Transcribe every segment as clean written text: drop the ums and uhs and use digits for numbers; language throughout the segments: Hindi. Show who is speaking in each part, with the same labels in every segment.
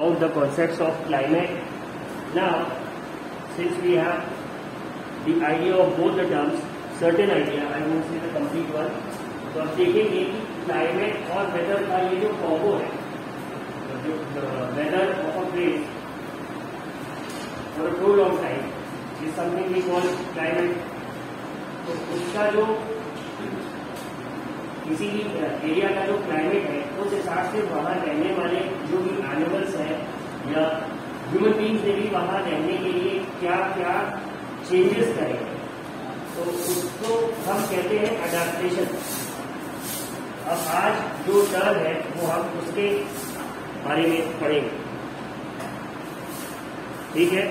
Speaker 1: of the concepts of climate. Now, since we have the idea of both the terms, certain idea, I won't say the complete one, तो अब देखेंगे कि क्लाइमेट और वेदर का ये जो कॉम्बो है, जो weather of a place for a prolong time is something we call climate. तो उसका जो किसी भी एरिया का जो क्लाइमेट है उस हिसाब से वहाँ रहने वाले जो भी एनिमल्स हैं या ह्यूमन बींग्स ने भी वहाँ रहने के लिए क्या क्या चेंजेस करेंगे, तो उसको हम कहते हैं अडैप्टेशन. अब आज जो टर्म है वो हम उसके बारे में पढ़ेंगे. ठीक है,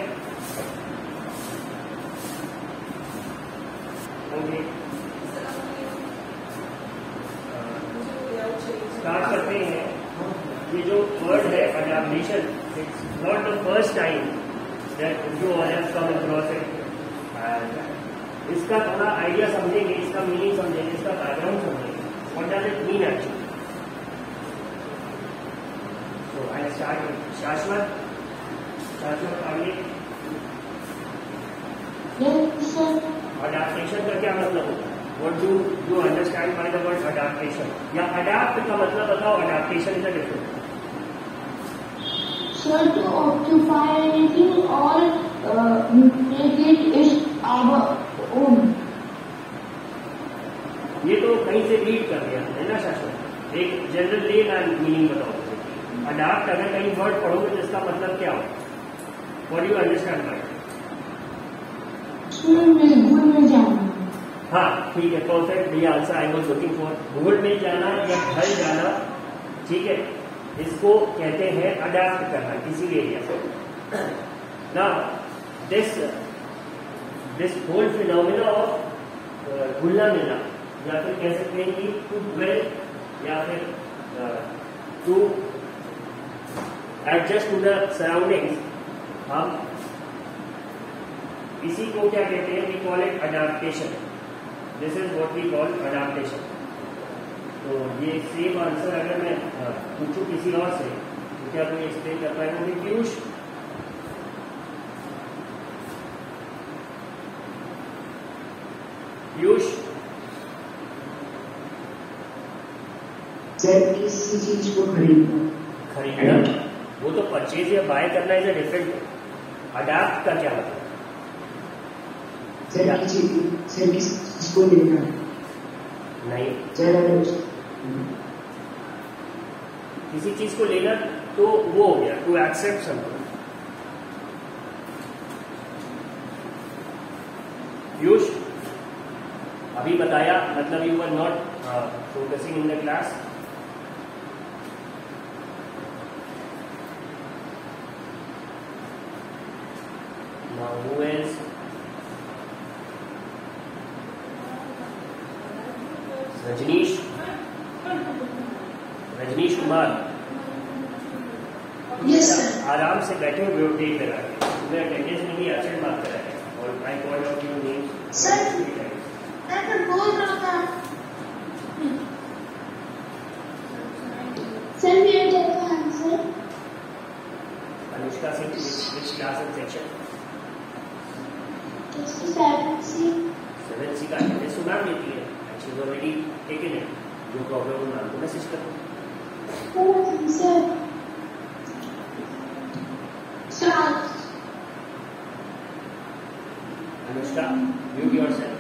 Speaker 1: ओके, स्टार्ट करते हैं. ये जो वर्ड है adaptation, it's not the first time that you all have come across it. इसका थोड़ा आइडिया समझेंगे, इसका मीनिंग समझेंगे, इसका बैकग्राउंड समझेंगे. What does it mean actually? So I start with Shashwat. Shashwat, आगे.
Speaker 2: Yes, sir.
Speaker 1: Adaptation का क्या मतलब होता है? What do you understand by the word adaptation? या adapt का मतलब बताओ. Adaptation is a different.
Speaker 2: Sir, to occupy anything or make it is our own.
Speaker 1: ये तो कहीं से रीड कर दिया है ना शाश्वत. एक जनरल ले ना मीनिंग बताओ. अडाप्ट अगर कहीं वर्ड पढ़ोगे तो इसका मतलब क्या हो? What do you understand by?
Speaker 2: भूल में जाना.
Speaker 1: हाँ ठीक है, परफेक्ट. ये answer I was looking for. भूल में जाना या ढल जाना, ठीक है, इसको कहते हैं अडाप्ट करना किसी भी एरिया से. Now this whole phenomena of घुलना मिलना, या फिर कह सकते हैं कि टू ड्वेल या फिर to adjust to the surroundings, हम इसी को क्या कहते हैं? We call it adaptation. This is what we call adaptation. तो ये सेम आंसर अगर मैं पूछूं किसी और से तो क्या कोई एक्सप्लेन कर पाएंगे? पीयूष, पीयूष,
Speaker 3: सर किसी चीज को खरीदना,
Speaker 1: वो तो परचेज या बाय करना इज अ डिफरेंट. अडैप्ट का क्या मतलब?
Speaker 3: सर किसी चीज को लेना
Speaker 1: नहीं,
Speaker 3: सर
Speaker 1: किसी चीज को लेना तो वो हो गया टू एक्सेप्ट समथिंग. पीयूष, अभी बताया, मतलब you were not focusing in the class. Now who else? Rajneesh, Rajneesh Kumar.
Speaker 2: Yes, sir.
Speaker 1: आराम से बैठे हुए हो, टेक लगा के. तुम्हें अटेंडेंस में भी एब्सेंट मार्क करा है और I called out your name.
Speaker 2: Sir, मैं बोल रहा था. सर मेरा देखो answer.
Speaker 1: Anushka Singh, which class and section? 7th C का अटेंडेंस तो मैम देती है. एक्चुअली ऑलरेडी टेकन है. जो प्रॉब्लम हो मैम को मैसेज करो.
Speaker 2: Sir
Speaker 1: Anushka, mute yourself.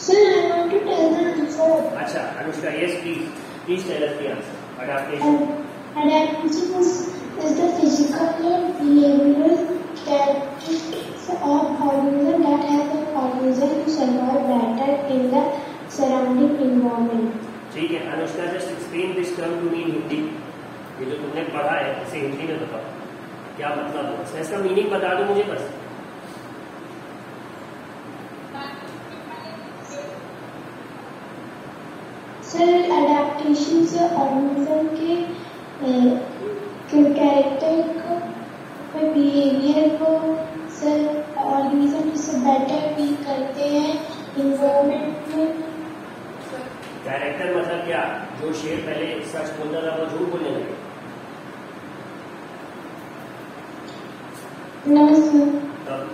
Speaker 2: Sir, I want to tell the answer.
Speaker 1: अच्छा Anushka, yes please tell us the answer. Adaptation.
Speaker 2: Adaptation is the physical and behavioral characteristics of organism that help an organism to survive better in the surrounding environment.
Speaker 1: ठीक है Anushka, just explain this term to me in Hindi. ये जो तुमने पढ़ा है इसे हिंदी में बताओ, क्या मतलब है इसका मीनिंग बता दो मुझे बस.
Speaker 2: सर अडेप्टेशन से ऑर्गेनिज्म के कैरेक्टर को, बिहेवियर को सर ऑर्गेनिज्म से बेटर भी करते हैं इन्वायरमेंट में.
Speaker 1: कैरेक्टर मतलब क्या? जो शेर पहले सच बोलता था वो झूठ बोलने लगे.
Speaker 2: नमस्ते
Speaker 1: तब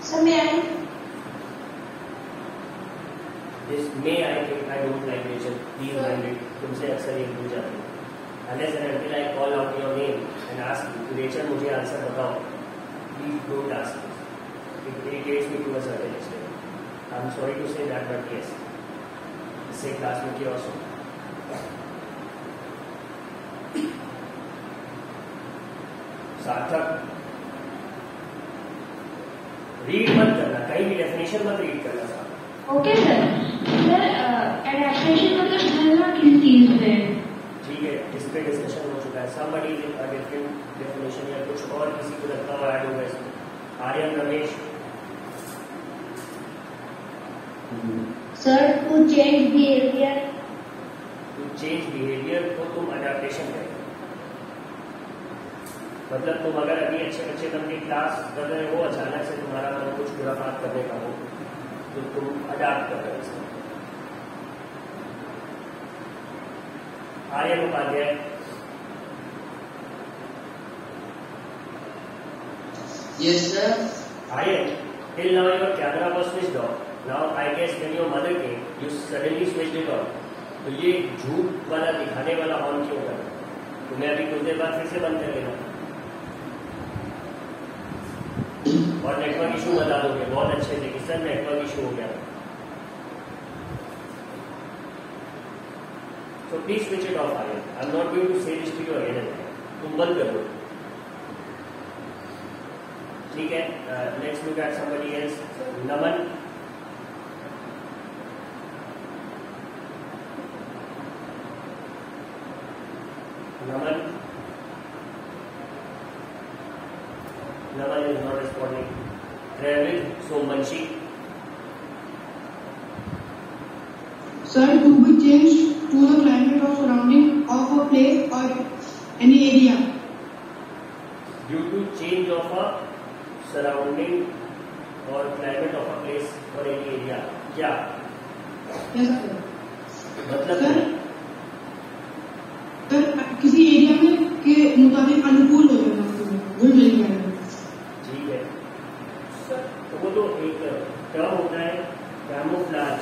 Speaker 2: समय
Speaker 1: this may I think I don't like Rachel, please mind it, तुमसे अक्सर ये भूल जाती हूँ। Unless and until I call out your name and ask Rachel मुझे आंसर बताओ, please don't ask this, it irritates me to a certain extent. I am sorry to say that, but yes, same classmate की ऑल्सो। सार्थक, रीड मत करना, कहीं भी डेफिनेशन मत रीड करना साहब।
Speaker 2: Okay sir. सर एडेप्टेशन मतलब ढलना किस चीज में?
Speaker 1: ठीक है, इस पे डिस्कशन हो चुका है। somebody with a different definition या कुछ और किसी को लगता हुआ ऐड होगा इसमें। Aryan, Ramesh.
Speaker 2: Sir to change behaviour.
Speaker 1: To change behaviour को तुम अडेप्टेशन करें, मतलब तुम अगर अभी अच्छे बच्चे बन के क्लास कर रहे हो, अचानक से तुम्हारा मन कुछ खुराफात करने का हो तो तुम अडाप्ट कर रहे हो। Aryan Upadhyay.
Speaker 3: Yes, sir.
Speaker 1: Aryan, till now your camera was switched off. Now I guess when your mother came, you suddenly switched it on. तो ये झूठ वाला दिखाने वाला ऑन क्यों कर? तुम्हें अभी कुछ देर बाद फिर से बंद कर देना और नेटवर्क इशू बता दोगे बहुत अच्छे से कि सर नेटवर्क इशू हो गया। So please switch it off, Aryan. I'm not going to say this to you again and again. तुम बंद कर दो, ठीक है? Let's look at somebody else. Naman. Naman is not responding. Travis, so Manshi.
Speaker 3: Sir, to be changed to the climate or surrounding of a place or any area.
Speaker 1: Due to change of a surrounding or climate of a place or any area. क्या?
Speaker 3: Yes, sir.
Speaker 1: मतलब
Speaker 3: सर किसी एरिया में के मुताबिक अनुकूल हो जाना, घुल मिल जाना।
Speaker 1: ठीक है, तो वो तो एक टर्म होता है कैमोफ्लेज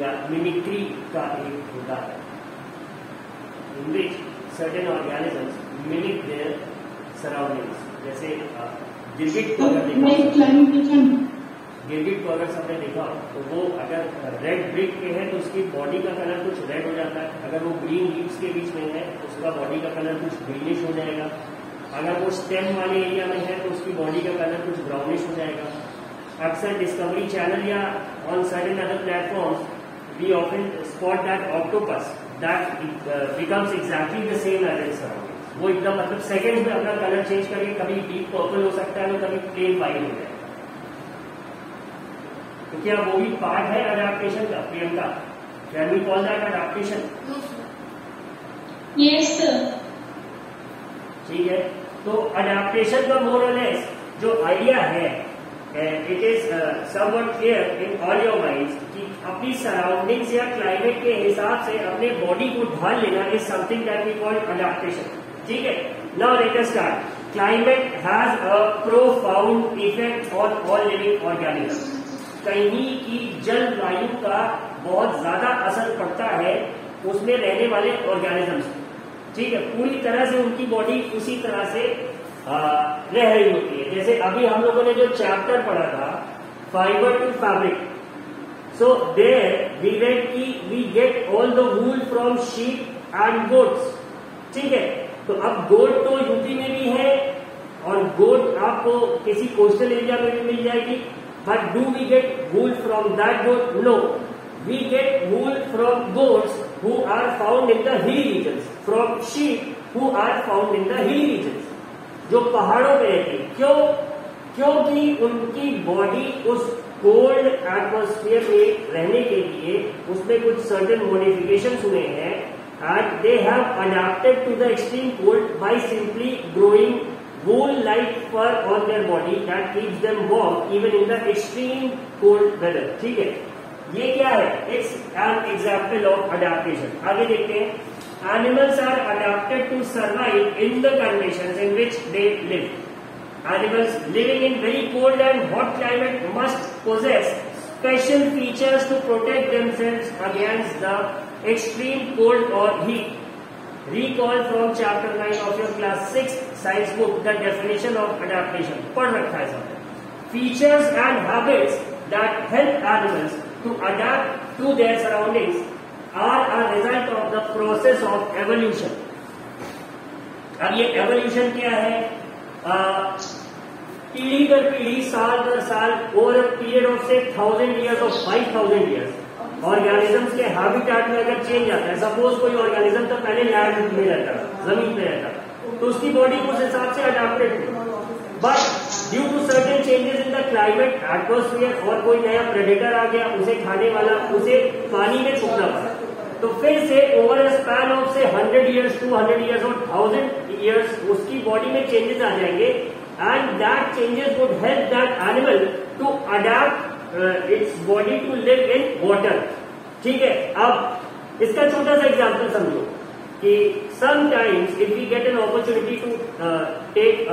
Speaker 1: या मिमिक्री का एक होता है, in which certain organisms mimic their surroundings. जैसे गिरगिट को अगर सबने देखा तो वो अगर रेड ब्रिक के है तो उसकी बॉडी का कलर कुछ रेड हो जाता है, अगर वो ग्रीन लीव्स के बीच में है तो उसका बॉडी का कलर कुछ ग्रीनिश हो जाएगा, अगर वो स्टेम वाले एरिया में है तो उसकी बॉडी का कलर कुछ ब्राउनिश हो जाएगा। अक्सर डिस्कवरी चैनल या on certain other platforms we often spot that octopus that becomes exactly the same as its surroundings. वो एकदम मतलब सेकेंड्स में अपना कलर चेंज करके कभी डीप पर्पल हो सकता है तो कभी प्लेन वाइट हो जाएगा। तो क्या वो भी पार्ट है अडेप्टेशन का? Priyanka, can we call that adaptation?
Speaker 2: Yes sir.
Speaker 1: ठीक है, तो अडेप्टेशन का मोर और लेस जो आइडिया है, it is somewhat clear in all your minds कि अपनी सराउंडिंग्स या क्लाइमेट के हिसाब से अपने बॉडी को ढाल लेना is something that we call adaptation. ठीक है, now let us start. Climate has a profound effect on all living organisms. कहीं की जलवायु का बहुत ज्यादा असर पड़ता है उसमें रहने वाले ऑर्गेनिजम्स। ठीक है, पूरी तरह से उनकी बॉडी उसी तरह से रह रही होती है। जैसे अभी हम लोगों ने जो चैप्टर पढ़ा था fibre to fabric, so there we read की we get all the wool from sheep and goats. ठीक है, तो अब गोट तो यूपी में भी है और गोट आपको किसी कोस्टल एरिया में भी मिल जाएगी। But do we get wool from that goat? No. We get wool from goats who are found in the hilly regions, from sheep who are found in the hilly regions. जो पहाड़ों पे रहती है। क्यों? क्योंकि उनकी बॉडी उस कोल्ड एटमोस्फियर में रहने के लिए उसमें कुछ सर्टेन मॉडिफिकेशन हुए हैं and they have adapted to the extreme cold by simply growing wool-like fur on their body that keeps them warm even in the extreme cold weather. ठीक है, ये क्या है? It's an example of adaptation. आगे देखते हैं। Animals are adapted to survive in the conditions in which they live. Animals living in very cold and hot climate must possess special features to protect themselves against the extreme cold or heat. Recall from chapter 9 of your class 6 science book the definition of adaptation. पढ़ रखा है सबने. Features and habits that help animals to adapt to their surroundings are a result of the process of evolution. अब ये evolution क्या है? पीढ़ी दर पीढ़ी, साल दर साल, ओवर अ पीरियड ऑफ से 1000 years और 5000 years ऑर्गेनिजम्स के हैबिटेट में अगर चेंज आता है, सपोज कोई ऑर्गेनिज्म तो पहले लैंड में रहता था, जमीन पे रहता, तो उसकी बॉडी उस हिसाब से अडेप्टेड थी. But due to certain changes in the climate, atmosphere, और कोई नया प्रेडेटर आ गया, उसे खाने वाला, उसे पानी में छुपना पड़ा, तो फिर से ओवर अ स्पैन ऑफ से 100 years, 200 years और 1000 years उसकी बॉडी में चेंजेस आ जाएंगे. And that changes would help that animal to adapt its body to live in water. ठीक है. अब इसका छोटा सा एग्जाम्पल समझो कि sometimes if we get an opportunity to take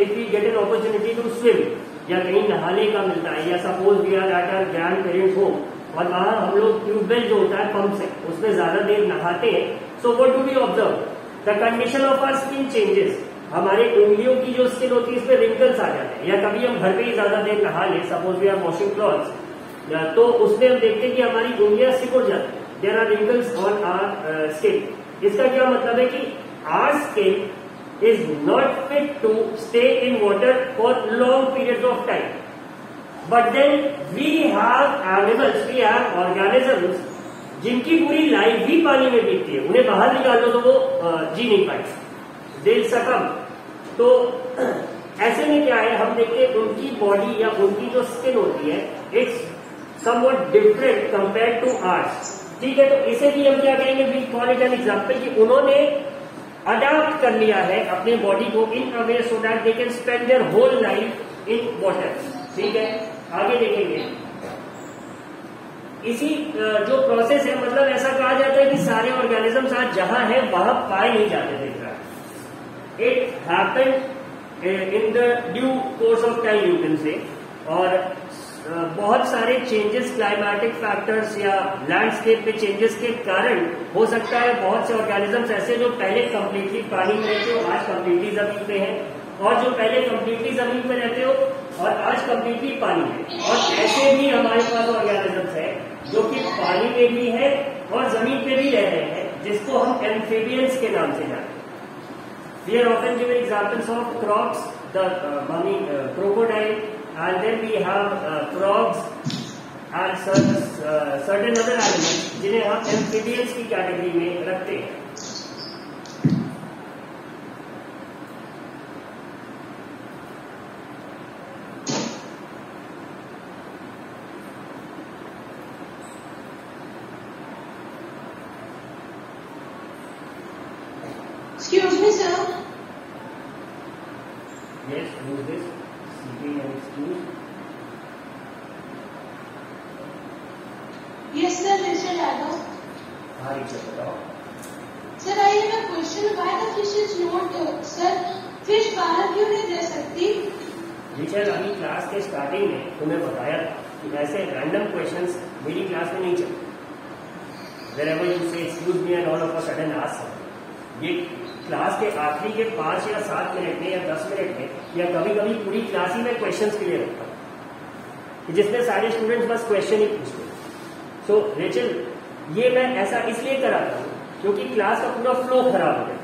Speaker 1: if we get an opportunity to swim, या कहीं नहाने का मिलता है, या suppose we are at our grandparents home और वहां हम लोग ट्यूबवेल जो होता है पंप से उसमें ज्यादा देर नहाते हैं. So what do we observe? The condition of our skin changes. हमारे उंगलियों की जो स्किन होती है इसमें रिंकल्स आ जाते हैं, या कभी हम घर पे ही ज्यादा देर नहा ले, suppose we are washing clothes, तो उसमें हम देखते हैं कि हमारी उंगलियां सिकुड़ जाती है. There are wrinkles on our skin. इसका क्या मतलब है कि our skin is not fit to stay in water for long periods of time. But then we have animals, we have organisms जिनकी पूरी लाइफ भी पानी में बीतती है. उन्हें बाहर निकाल दो तो वो जी नहीं पाएंगे, दिल सकम. तो ऐसे में क्या है, हम देखते हैं उनकी बॉडी या उनकी जो स्किन होती है it's somewhat different compare to ours. ठीक है. तो इसे भी हम क्या कहेंगे, we call it an example कि उन्होंने अडॉप्ट कर लिया है अपने बॉडी को in a way so that they can spend their whole life in water. ठीक है. आगे देखेंगे इसी जो प्रोसेस है, मतलब ऐसा कहा जाता है कि सारे ऑर्गेनिजम्स आज जहां है वहां पाए नहीं जाते थे. It happened in the due course of time, you can say. और बहुत सारे चेंजेस, क्लाइमेटिक फैक्टर्स या लैंडस्केप पे चेंजेस के कारण हो सकता है बहुत से ऑर्गेनिजम्स ऐसे जो पहले कंप्लीटली पानी में रहते हो आज कंप्लीटली जमीन पे हैं, और जो पहले कंप्लीटली जमीन में रहते हो और आज कंप्लीटली पानी में. और ऐसे भी हमारे पास ऑर्गेनिजम्स है जो कि पानी में भी है और जमीन पे भी रह रहे हैं, जिसको हम एम्फीबियंस के नाम से जानते हैं. We are often given examples of crocs, the crocodile, and then we have frogs and certain other animals जिन्हें हम amphibians की कैटेगरी में रखते हैं.
Speaker 3: Excuse me, sir.
Speaker 1: Yes, who is this? Seeking an excuse.
Speaker 3: Yes, sir, Mr. Yadav.
Speaker 1: हाँ, एक बताओ.
Speaker 3: Sir, I have a question. Why the fish is not, sir? Fish बाहर क्यों नहीं रह सकती?
Speaker 1: जी सर, अभी क्लास के स्टार्टिंग में तुम्हें बताया था कि ऐसे रैंडम क्वेश्चंस मेरी क्लास में नहीं चलते. Wherever you say excuse me and all of a sudden ask something. ये क्लास के आखिरी के 5 या 7 मिनट में या 10 मिनट में या कभी कभी पूरी क्लास ही में क्वेश्चंस के लिए रखता हूँ जिसमें सारे स्टूडेंट्स बस क्वेश्चन ही पूछते हैं. सो रेचल, ये मैं ऐसा इसलिए कराता हूँ क्योंकि क्लास का पूरा फ्लो खराब हो गया.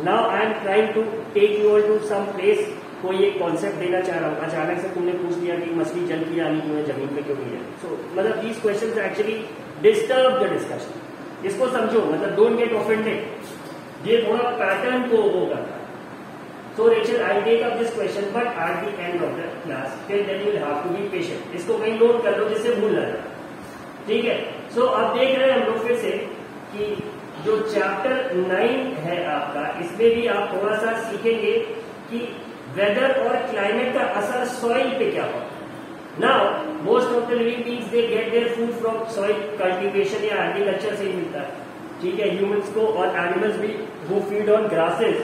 Speaker 1: Now I am trying to take you all to some place. कोई एक कॉन्सेप्ट देना चाह रहा हूँ, अचानक से तुमने पूछ लिया कि मछली जल की रानी क्यों है, जमीन पे क्यों नहीं है. सो मतलब these questions actually disturb the discussion. इसको समझो, मतलब डोंट गेट ऑफेंडेड. ये थोड़ा पैटर्न को वो करता है. So Rachel, I take up this question but at the end of the class till then you will have to be patient. इसको कहीं नोट कर लो जिससे भूल ना जाए. ठीक है. सो अब देख रहे हैं हम लोग फिर से कि जो चैप्टर 9 है आपका, इसमें भी आप थोड़ा सा सीखेंगे कि वेदर और क्लाइमेट का असर सॉइल पे क्या होता है. Now most of the living beings they get their food from soil cultivation या एग्रीकल्चर से ही मिलता है, ठीक है। ह्यूमंस को और एनिमल्स भी हु फीड ऑन ग्रासेस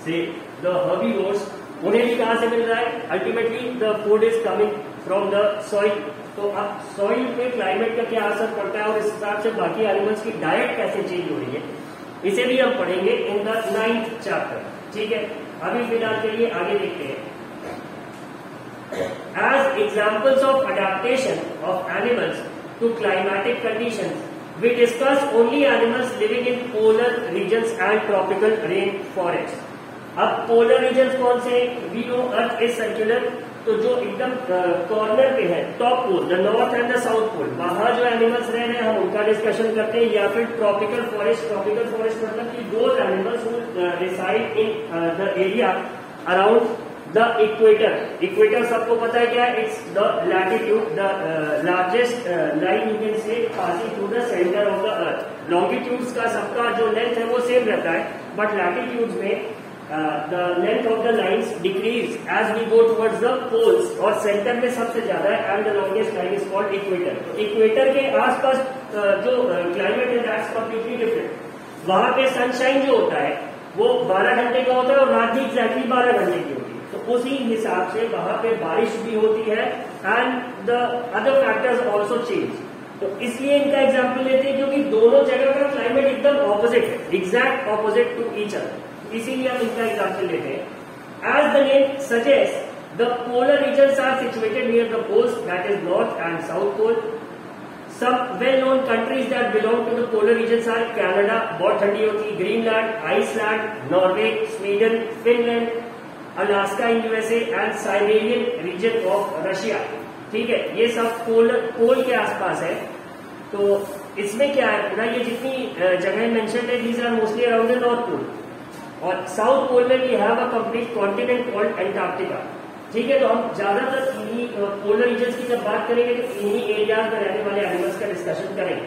Speaker 1: से द हर्बीवोर्स, उन्हें भी कहां से मिल रहा है? Ultimately the food is coming from the soil. तो अब सॉइल पे क्लाइमेट का क्या असर पड़ता है और इस हिसाब से बाकी एनिमल्स की डाइट कैसे चेंज हो रही है, इसे भी हम पढ़ेंगे इन द 9th चैप्टर, ठीक है। अभी फिलहाल के लिए आगे देखते हैं। As examples of adaptation of animals to climatic conditions, we discuss only animals living in polar regions and tropical rainforests. अब पोलर रीजन कौन से? We know earth is circular, तो जो एकदम कॉर्नर पे है, top pole, the north and the south pole, वहां जो एनिमल्स रह रहे हैं हम उनका डिस्कशन करते हैं। या फिर ट्रॉपिकल फॉरेस्ट, ट्रॉपिकल फॉरेस्ट मतलब कि those animals who reside in the area around the equator. Equator सबको पता है क्या है? It's the latitude, the largest line you can say passing through the centre of the earth. Longitudes का सबका जो लेंथ है वो सेम रहता है, बट लैटिट्यूड्स में the length of the lines decrease as we go towards the poles, और सेंटर में सबसे ज्यादा है, and the longest line is called equator। तो इक्वेटर के आसपास जो क्लाइमेट है दैट्स कंप्लीटली डिफरेंट। वहां पे सनशाइन जो होता है वो 12 घंटे का होता है और रात भी एग्जैक्टली 12 घंटे की होती है। तो उसी हिसाब से वहां पे बारिश भी होती है and the other factors also change. तो इसलिए इनका एग्जाम्पल लेते हैं क्योंकि दोनों जगह का क्लाइमेट एकदम ऑपोजिट है, exact opposite to each other, इसीलिए हम इसका एग्जाम्पल लेते हैं। As the name suggest, the polar regions are situated near the poles, that is north and south pole. Some well known countries that belong to the polar regions are Canada, बहुत ठंडी होती है, Greenland, Iceland, Norway, Sweden, Finland, Alaska in USA and Siberian region of Russia, ठीक है। ये सब पोल के आसपास है। तो इसमें क्या है ना, ये जितनी जगह मेंशन है these are mostly around the north pole, और साउथ पोल में we have a complete continent called Antarctica, ठीक है। तो हम ज्यादातर इन्हीं पोलर रीजन्स की जब बात करेंगे तो इन्हीं एरियाज में रहने वाले एनिमल्स का डिस्कशन करेंगे,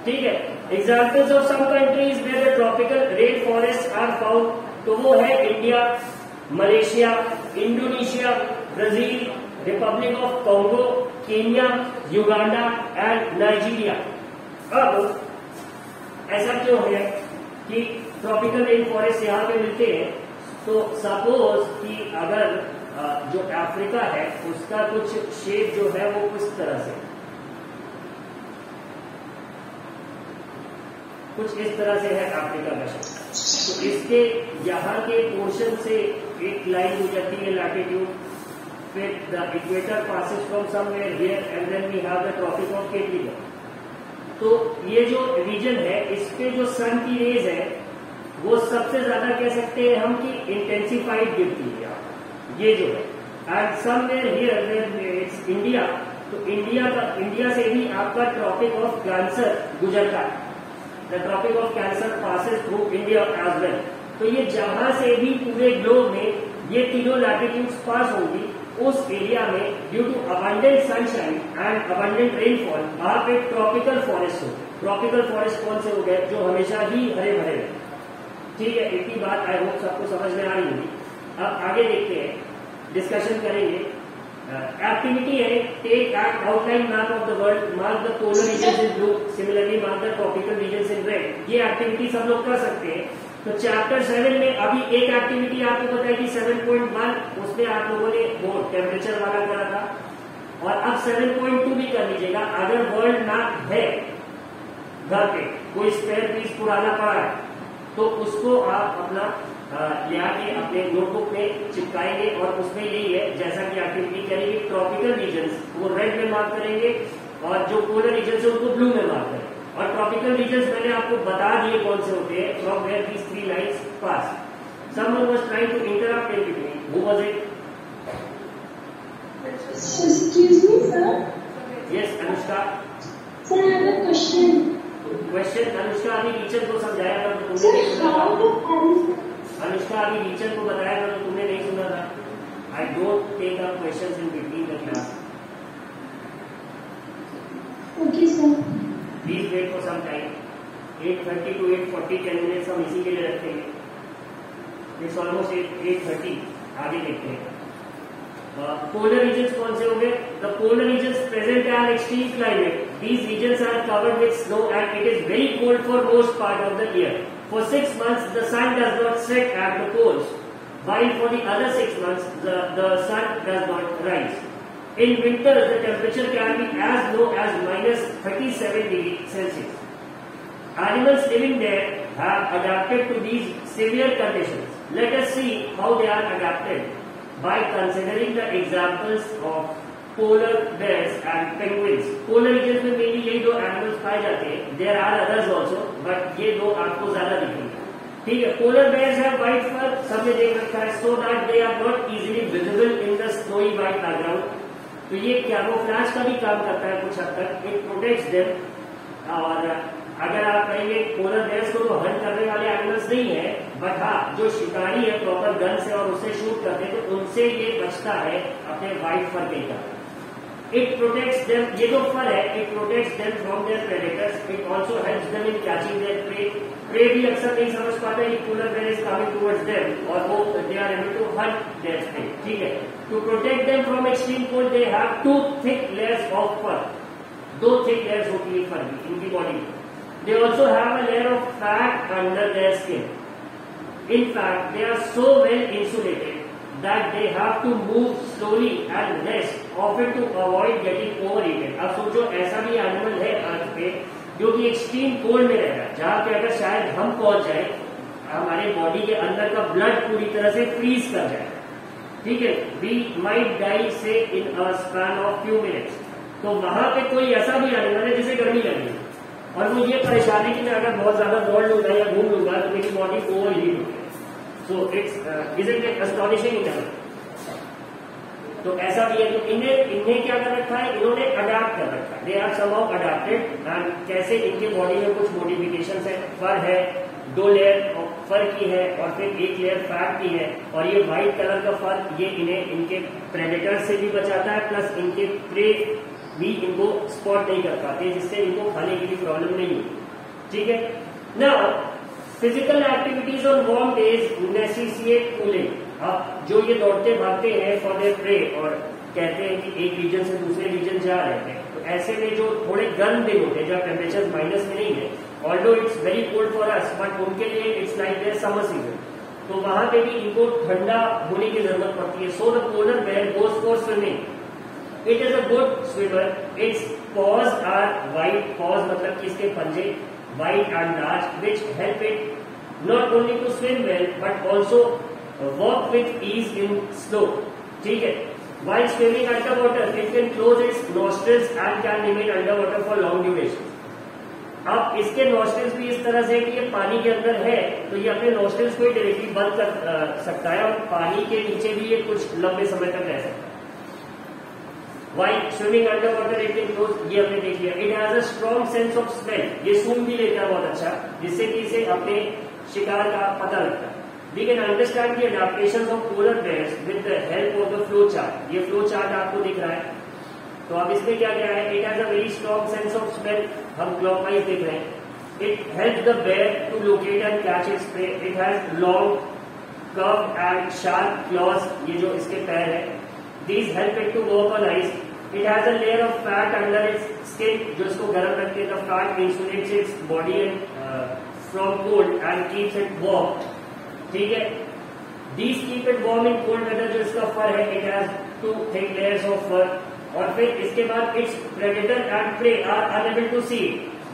Speaker 1: ठीक है। Examples of some countries where the tropical rainforest are found, तो वो है India, Malaysia, Indonesia, Brazil, Republic of Congo, Kenya, Uganda and Nigeria. अब ऐसा क्यों है कि ट्रॉपिकल रेन फॉरेस्ट यहाँ पे मिलते हैं? तो सपोज कि अगर जो अफ्रीका है उसका कुछ शेप जो है वो कुछ तरह से, कुछ इस तरह से है अफ्रीका का शेप, तो इसके यहाँ के पोर्शन से एक लाइन गुजरती है लैटिट्यूड, फिर the equator passes from somewhere here and then we have the tropic of Capricorn. तो ये जो रीजन है इस पे जो सन की रेज है वो सबसे ज्यादा कह सकते हैं हम कि इंटेंसिफाइड गिरती है ये जो है। And somewhere here it's India, तो इंडिया से भी आपका ट्रॉपिक ऑफ कैंसर गुजरता है, the tropic of cancer passes through India as well. तो ये जहां से भी पूरे ग्लोब में ये तीनों लैटिट्यूड्स पास होंगी, उस एरिया में due to abundant sunshine and abundant rainfall वहां पे ट्रॉपिकल फॉरेस्ट हो। ट्रॉपिकल फॉरेस्ट कौन से हो गए? जो हमेशा ही हरे भरे हैं, ठीक है। इतनी बात आई होप सबको समझ में आ रही होगी। अब आगे देखते हैं, डिस्कशन करेंगे। एक्टिविटी है take and outline map of the world, mark the polar regions in blue, similarly mark the tropical regions in red. ये एक्टिविटी सब लोग कर सकते हैं। तो चैप्टर 7 में अभी एक एक्टिविटी आपको पता है कि 7.1 उसमें आप लोगों ने वो टेम्परेचर वाला करा था, और अब 7.2 भी कर लीजिएगा। अगर वर्ल्ड मैप है घर पे, कोई स्पेयर पीस पुराना पड़ा है तो उसको आप अपना ले आके अपने नोटबुक में चिपकाएंगे, और उसमें यही है जैसा कि एक्टिविटी करेंगे, ट्रॉपिकल रीजन्स वो रेड में मार्क करेंगे और जो पोलर रीजन्स है उनको ब्लू में मार्क करेंगे। और ट्रॉपिकल रीजन्स मैंने आपको बता दिए कौन से होते हैं, from where these 3 lines pass. Someone was trying to interrupt in between, who was it?
Speaker 2: Excuse me, sir.
Speaker 1: Yes, Anushka.
Speaker 2: Sir, I have a question.
Speaker 1: Question Anushka अभी टीचर को समझाया था तो
Speaker 2: Sir,
Speaker 1: तुमने नहीं सुना
Speaker 2: how
Speaker 1: था।
Speaker 2: do
Speaker 1: अनुष्का अभी टीचर को बताया था तो तुमने नहीं सुना था। I don't take up questions in between the class.
Speaker 2: Okay, sir.
Speaker 1: Please wait for some time. 8:30 to 8:40 10 minutes हम इसी के लिए रखेंगे। It's almost 8:30। आगे देखते हैं। पोलर रीजन्स कौन से होंगे? The polar regions present are extreme climate, these regions are covered with snow and it is very cold for most part of the year. For 6 months, the sun does not set at the poles, while for the other 6 months, the sun does not rise. In winter, the temperature can be as low as minus 37 degrees Celsius. Animals living there have adapted to these severe conditions. Let us see how they are adapted by considering the examples of polar bears and penguins. Polar regions में mainly यही दो animals पाए जाते हैं. There are others also, but ये दो आपको ज्यादा दिखेंगे. ठीक है. Polar bears have white fur, सबने देख रखा है, so that they are not easily visible in the snowy white background. तो ये कैमोफ्लेज का भी काम करता है कुछ हद तक. It protects them. और अगर आप कहेंगे पोलर बेयर्स को तो हंट करने वाले एनिमल्स नहीं है, बट हाँ जो शिकारी है प्रॉपर गन से और उससे शूट करते हैं तो उनसे ये बचता है अपने व्हाइट फर के कारण. It protects them, ये जो फर है, it protects them from their predators. It also helps them in catching their prey. Prey भी अक्सर नहीं समझ पाते कि polar bear is coming towards them और वो they are able to hunt their prey. ठीक है. To protect them from extreme cold, they have 2 thick layers of fur. 2 thick layers होती है फर की इनकी बॉडी में. They also have a layer of fat under their skin. In fact, they are so well insulated that they have to move slowly and rest, often to avoid getting overeaten. अब सोचो ऐसा भी एनिमल है अर्थ पे जो कि एक्सट्रीम कोल्ड में रहता है, जहाँ पे अगर शायद हम पहुंच जाए हमारे बॉडी के अंदर का ब्लड पूरी तरह से फ्रीज कर जाए. ठीक है. We might die say in a span of few minutes. तो वहां पे कोई ऐसा भी एनिमल है जिसे गर्मी लगी और वो ये परेशानी कि मैं अगर बहुत ज्यादा दौड़ लूंगा या घूम लूंगा तो मेरी बॉडी ओवर हीट होगी. So it's is it astonishing in. तो ऐसा भी है. तो इन्हें क्या कर रखा है, इन्होंने अडाप्ट कर रखा है. They are somehow adapted. And कैसे इनके बॉडी में कुछ मॉडिफिकेशंस है. फर है, 2 लेयर फर की है और फिर 1 लेयर फैट की है. और ये व्हाइट कलर का फर ये इन्हें इनके प्रेडेटर से भी बचाता है, प्लस इनके प्रे भी इनको स्पॉट नहीं कर पाते, जिससे इनको खाने की भी प्रॉब्लम नहीं होती. ठीक है. Now physical activities on warm days necessitate cooling. अब जो ये दौड़ते भागते हैं फॉर देयर प्रे और कहते हैं कि एक रीजन से दूसरे रीजन जा रहे हैं, तो ऐसे में जो थोड़े गर्म दिन होते हैं जब टेम्परेचर माइनस में नहीं है, although it's very cold for us, but उनके लिए it's like their summer season. तो वहां पे भी इनको ठंडा होने की जरूरत पड़ती है. So the polar bear goes for swimming. It is a good swimmer. Its paws are white. Paws मतलब कि इसके पंजे white and large, which help it not only to swim well but also walk with ease in snow. ठीक है. While swimming underwater, it can close its nostrils and can remain underwater for long duration. अब इसके नॉस्ट्रिल्स भी इस तरह से कि ये पानी के अंदर है तो ये अपने नॉस्ट्रिल्स को ही डायरेक्टली बंद कर सकता है और पानी के नीचे भी ये कुछ लंबे समय तक रह सकता है. While swimming underwater, it can close. ये हमने देख लिया. It has a strong sense of smell. ये सूंघ भी लेता है बहुत अच्छा, जिससे कि इसे अपने शिकार का पता लगता है. We can understand the adaptations of polar bears with the help of the flow chart. ये flow chart आपको दिख रहा है. तो अब इसमें क्या क्या है? It has a very strong sense of smell. हम clockwise देख रहे हैं. It helps the bear to locate and catch its prey. It has long, curved and sharp claws. ये जो इसके पैर है. These help it to walk on ice. It has a layer of fat under its skin, जो इसको गर्म रखती है. The fat insulates its body from cold and keeps it warm. ठीक है. These keep it warm in cold weather. जो इसका फर है, it has 2 thick layers of fur. और फिर इसके बाद its predator and prey are unable to see.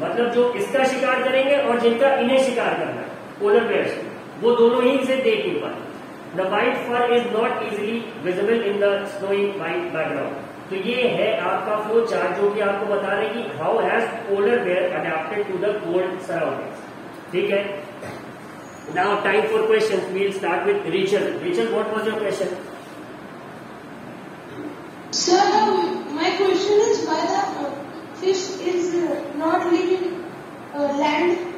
Speaker 1: मतलब जो इसका शिकार करेंगे और जिनका इन्हें शिकार करना है, polar bears, वो दोनों ही इसे देख नहीं पाते. The white fur is not easily visible in the snowy white background. तो ये है आपका फ्लो चार्ट जो कि आपको बता रहे कि how has polar bear adapted to the cold surroundings. ठीक है. Now time for questions. We will start with Rachel. Rachel, what was your question?
Speaker 2: Sir, my question is why the fish is not living land.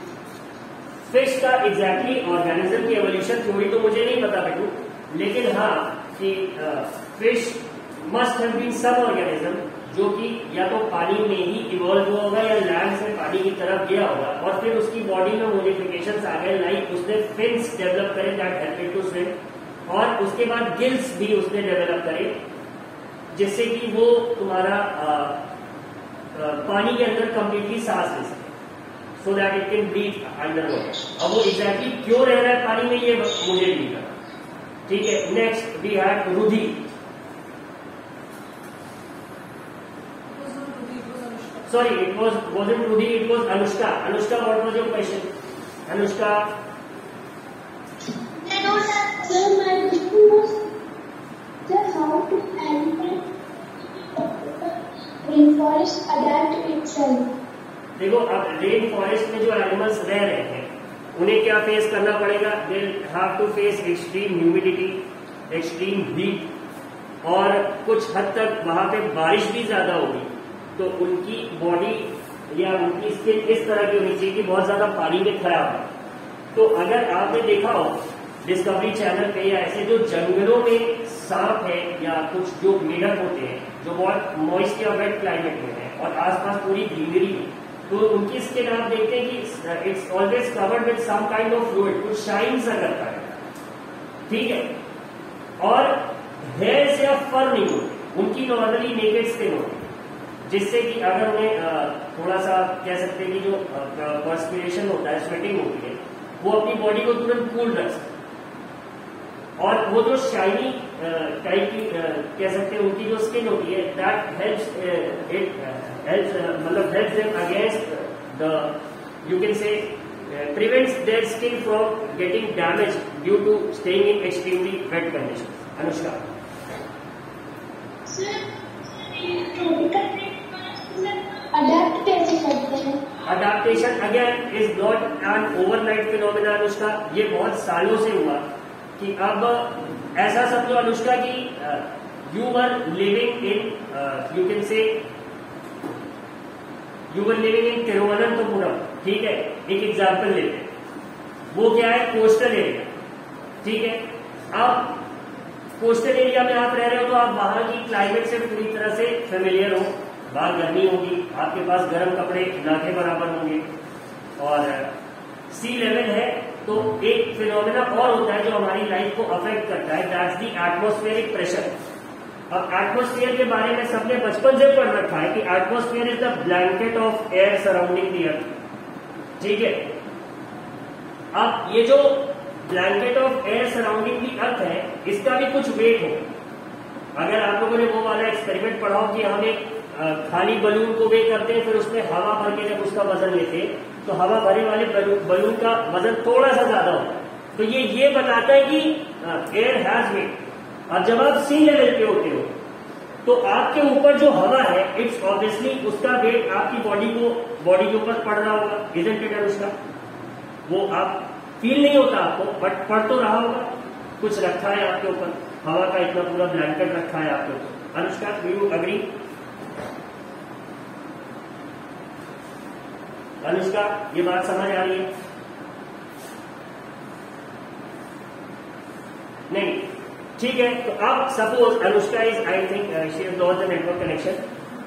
Speaker 1: Fish का एग्जैक्टली ऑर्गेनिज्म की एवोल्यूशन थ्योरी तो मुझे नहीं पता बेटू, लेकिन हाँ कि fish must have been some organism जो कि या तो पानी में ही इवॉल्व हुआ होगा या लैंड से पानी की तरफ गया होगा और फिर उसकी बॉडी में मॉडिफिकेशंस आ गए, लाइक उसने फिन्स डेवलप करे that help it to swim, और उसके बाद गिल्स भी उसने डेवलप करे जिससे कि वो तुम्हारा पानी के अंदर कंप्लीटली सांस ले सके, so that it can breathe under water. अब वो एग्जैक्टली क्यों रह रहा है पानी में, ये मुझे नहीं पता। ठीक है, नेक्स्ट वी हैव रुधि। Sorry, it wasn't Ruhi, it was Anushka. Anushka, what was your question? Anushka.
Speaker 2: Sir, my question was, sir, how do animals rainforest adapt itself?
Speaker 1: देखो, अब रेन फॉरेस्ट में जो एनिमल्स रह रहे हैं उन्हें क्या फेस करना पड़ेगा? They have to face extreme humidity, extreme heat, और कुछ हद तक वहां पे बारिश भी ज्यादा होगी, तो उनकी बॉडी या उनकी स्किन इस तरह की होनी चाहिए कि बहुत ज्यादा पानी में खराब है। तो अगर आपने देखा हो डिस्कवरी चैनल पे या ऐसे जो जंगलों में सांप है या कुछ जो मेढक होते हैं जो बहुत मॉइस्ट या वेट क्लाइमेट में है और आसपास पूरी ग्रीनरी है, तो उनकी स्किन आप देखते हैं कि it's always covered with some kind of fluid, कुछ शाइन सा करता है। ठीक है, और हेयर्स या फर नहीं होते, उनकी नॉर्मली नेकेड स्किन होती है, जिससे कि अगर उन्हें थोड़ा सा कह सकते हैं कि जो पर्सपिरेशन होता है, स्वेटिंग होती है, वो अपनी बॉडी को तुरंत कूल रख सकते हैं। और वो जो शाइनी टाइप की कह सकते हैं उनकी जो स्किन होती है, that helps them against the, you can say, prevents their skin from getting damage due to staying in extremely wet condition. Anushka.
Speaker 2: Adapt कैसे करते हैं?
Speaker 1: Adaptation again is not an overnight phenomena Anushka, ये बहुत सालों से हुआ कि अब ऐसा समझो अनुष्का कि you were living in, you can से you were living in Thiruvananthapuram. ठीक है, एक एग्जाम्पल लेते हैं, वो क्या है? Coastal area. ठीक है, अब कोस्टल एरिया में आप रह रहे हो तो आप वहां की क्लाइमेट से पूरी तरह से फेमिलियर हो, बाहर गर्मी होगी, आपके पास गर्म कपड़े ना के बराबर होंगे, और सी लेवल है तो एक फिनोमेना और होता है जो हमारी लाइफ को अफेक्ट करता है, दैट्स द एटमॉस्फेरिक प्रेशर। अब एटमॉस्फेयर के बारे में सबने बचपन से पढ़ रखा है कि atmosphere is the blanket of air surrounding the earth. ठीक है, अब ये जो blanket of air surrounding the earth है, इसका भी कुछ वेट है। अगर आप लोगों ने वो वाला एक्सपेरिमेंट पढ़ा हो कि हम एक खाली बलून को वे करते हैं, फिर उसमें हवा भर के जब उसका वजन लेते हैं तो हवा भरे वाले बलून का वजन थोड़ा सा ज्यादा होता है, तो ये बताता है कि एयर हैज वेट। और जब आप सी लेवल पे होते हो तो आपके ऊपर जो हवा है, इट्स ऑब्वियसली उसका वेट आपकी बॉडी के ऊपर पड़ रहा होगा, इजंट इट अनुष्का? वो आप फील नहीं होता आपको, बट पड़ तो रहा होगा, कुछ रखा है आपके ऊपर, हवा का इतना पूरा ब्लैंकेट रखा है आपके ऊपर। Anushka, do you agree? Anushka, ये बात समझ आ रही है? नहीं, ठीक है। तो अब suppose Anushka is, I think she has lost the network connection,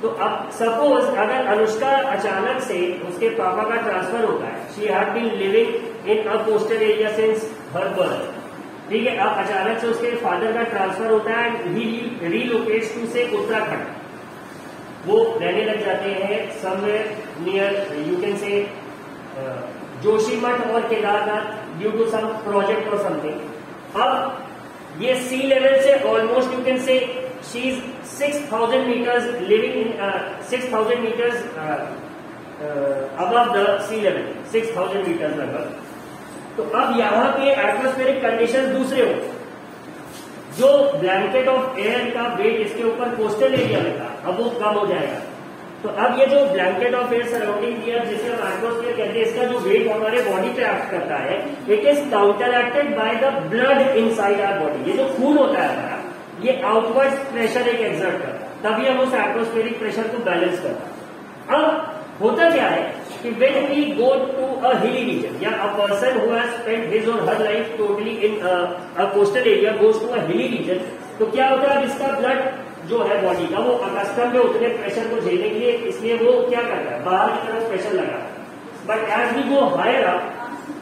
Speaker 1: तो अब सपोज अगर अनुष्का अचानक से उसके पापा का ट्रांसफर होता है, she had been living in a coastal area since her birth. ठीक है, अब अचानक से उसके फादर का ट्रांसफर होता है एंड ही रीलोकेट्स टू से उत्तराखंड, वो रहने लग जाते हैं somewhere near, you can say, Joshimath और Kedarnath due to some project और समथिंग। अब ये सी लेवल से almost you can say she is 6000 meters living in 6000 meters above the sea level, 6000 meters लगभग। तो अब यहाँ पे एटमॉस्फेरिक कंडीशन दूसरे हो, जो ब्लैंकेट ऑफ एयर का वेट इसके ऊपर कोस्टल एरिया में था, अब वो कम हो जाएगा। तो अब ये जो blanket of air surrounding air जिसे हम एटमॉस्फेयर कहते हैं, इसका जो वेट हमारे बॉडी पे एक्ट करता है, it is counteracted by the blood inside our body. ये जो खून होता है हमारा, ये आउटवर्ड प्रेशर एक एक्सर्ट करता है, तभी हम उस एटमॉस्फेरिक प्रेशर को बैलेंस करता है। अब होता क्या है कि when we go to a hilly region, या a person who has spent his or her life totally in a coastal area goes to a hilly region, तो क्या होता है, इसका ब्लड जो है बॉडी का वो अकस्टम में उतने प्रेशर को झेलने के लिए, इसलिए वो क्या करता है, बाहर की तरफ प्रेशर लगाता है। But as we go higher up,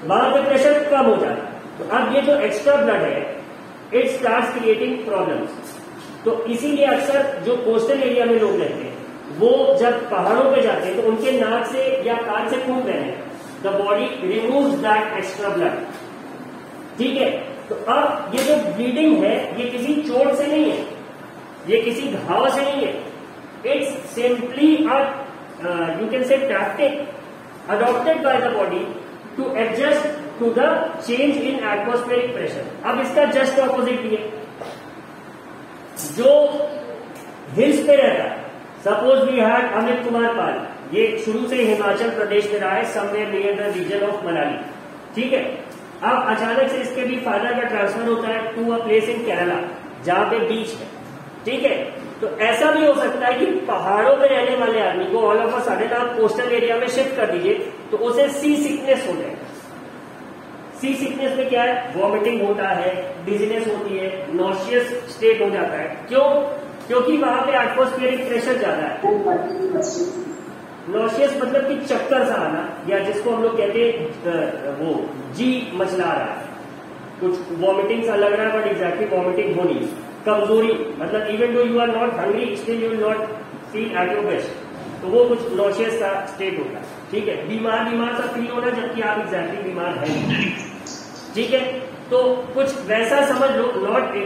Speaker 1: बाहर का प्रेशर कम हो जाता है। तो अब ये जो एक्स्ट्रा ब्लड है, इट स्टार्ट्स क्रिएटिंग प्रॉब्लम्स। तो इसीलिए अक्सर जो कोस्टल एरिया में लोग रहते हैं वो जब पहाड़ों पे जाते हैं तो उनके नाक से या कान से खून बहने, the body removes that extra blood. ठीक है, तो अब ये जो ब्लीडिंग है ये किसी चोट से नहीं है, ये किसी घाव से नहीं है, it's simply you can say tactic adopted by the body to adjust to the change in atmospheric pressure. अब इसका जस्ट ऑपोजिट भी है, जो हिल्स पे रहता है, suppose we had Amit Kumar Pal, ये शुरू से हिमाचल प्रदेश में रहा है, somewhere near the region of Manali. ठीक है, अब अचानक से इसके भी फादर का ट्रांसफर होता है to a place in Kerala जहां पे बीच है। ठीक है, तो ऐसा भी हो सकता है कि पहाड़ों में रहने वाले आदमी को ऑल ऑफ अ सडन आप कोस्टल एरिया में शिफ्ट कर दीजिए तो उसे सी सिकनेस हो जाएगा। सी सिकनेस में क्या है, वॉमिटिंग होता है, डिजीनेस होती है, नॉशियस स्टेट हो जाता है। क्यों? क्योंकि वहां पे एटमॉस्फेरिक प्रेशर ज्यादा है। नॉशियस मतलब कि चक्कर सा आना, या जिसको हम लोग कहते हैं वो जी मचला रहा है, कुछ वॉमिटिंग सा लग रहा है बट एग्जैक्टली वॉमिटिंग हो नहीं। कमजोरी मतलब even though you are not hungry still you will not feel at your best, तो वो कुछ नॉशियस का स्टेट होता है। ठीक है, बीमार सा फील होना जबकि आप एग्जैक्टली बीमार हैं। ठीक है, तो कुछ वैसा समझ लो,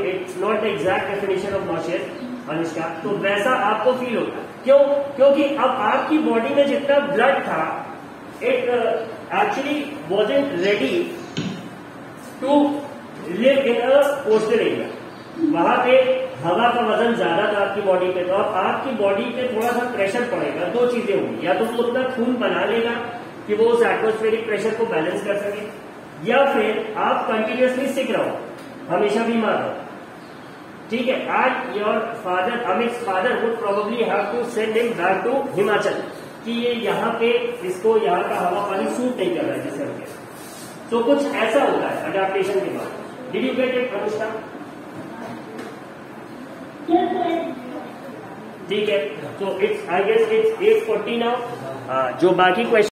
Speaker 1: it's not the exact definition of nauseous Anushka, तो वैसा आपको फील होता है। क्यों? क्योंकि अब आपकी बॉडी में जितना ब्लड था it actually wasn't ready to live in a coastal area. वहां पे हवा का वजन ज्यादा था आपकी बॉडी पे, तो अब आपकी बॉडी पे थोड़ा सा प्रेशर पड़ेगा। दो चीजें होंगी, या तो वो उतना खून बना लेगा कि वो उस एटमॉस्फेरिक प्रेशर को बैलेंस कर सके, या फिर आप कंटिन्यूअसली सिक रहो, हमेशा बीमार रहो। ठीक है, एंड योर फादर, अमित's father would probably have to send him back to Himachal कि ये यहाँ पे इसको यहाँ का हवा पानी सूट नहीं कर रहा है जिसे हम कहते हैं। तो कुछ ऐसा होता है अडेप्टेशन के बाद। Did you get it Anushka? ठीक है, so it's I guess it's 8:40 now. जो बाकी क्वेश्चन